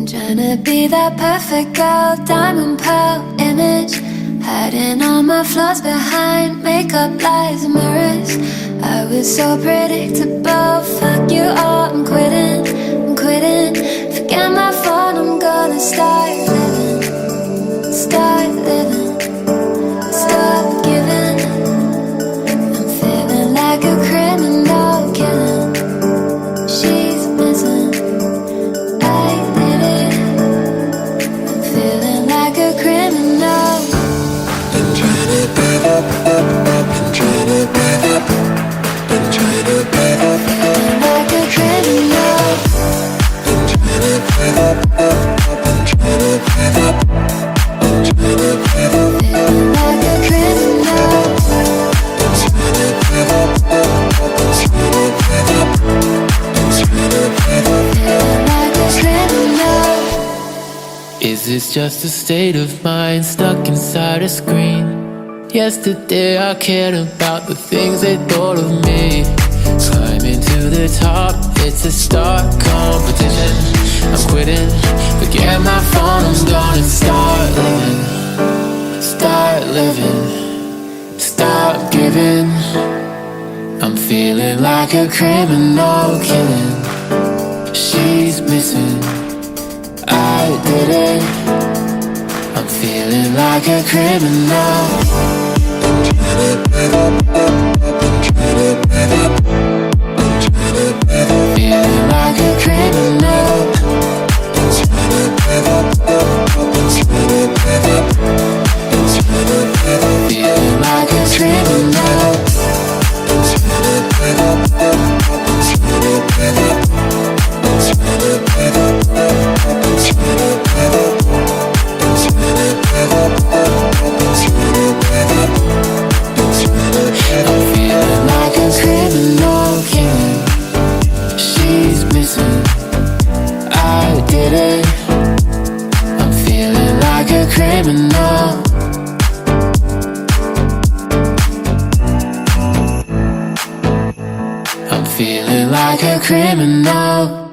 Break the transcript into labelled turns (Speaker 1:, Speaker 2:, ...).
Speaker 1: Trying to be that perfect girl, diamond pearl image, hiding all my flaws behind makeup, lies, and mirrors. I was so predictable, fuck you all, I'm quitting, forget my phone, I'm gonna start living, stop giving. I'm feeling like a criminal, killing, she's missing, I did it. I'm feeling like a criminal.
Speaker 2: Been trying to back up, been trying to back up, been trying to back up,
Speaker 1: Feeling like a criminal.
Speaker 2: been trying to back up, been trying to back up, been trying to back up,
Speaker 1: Feeling like a criminal.
Speaker 2: been trying to back up, been trying to back up, been trying to back up.
Speaker 1: Feeling like a criminal.
Speaker 3: Is this just a state of mind stuck inside a screen? Yesterday I cared about the things they thought of me. Climbing to the top, it's a stark competition. I'm quitting, forget my phone, I'm gonna start living, stop giving. I'm feeling like a criminal, killing, she's missing, I did it. I'm feeling like a criminal.
Speaker 2: Been trying to back up, been trying to back up, been trying to back up,
Speaker 3: Feeling like a criminal.
Speaker 2: been trying to back up, been trying to back up, been trying to back up,
Speaker 3: Feeling like a criminal.
Speaker 2: been trying to back up, been trying to back up, been trying to back up, been trying to back up, been trying to back up, been trying to back up, been trying to back up.
Speaker 3: I'm feeling like a criminal, killing, she's missing, I did it. I'm feeling like a criminal. I'm feeling like a criminal.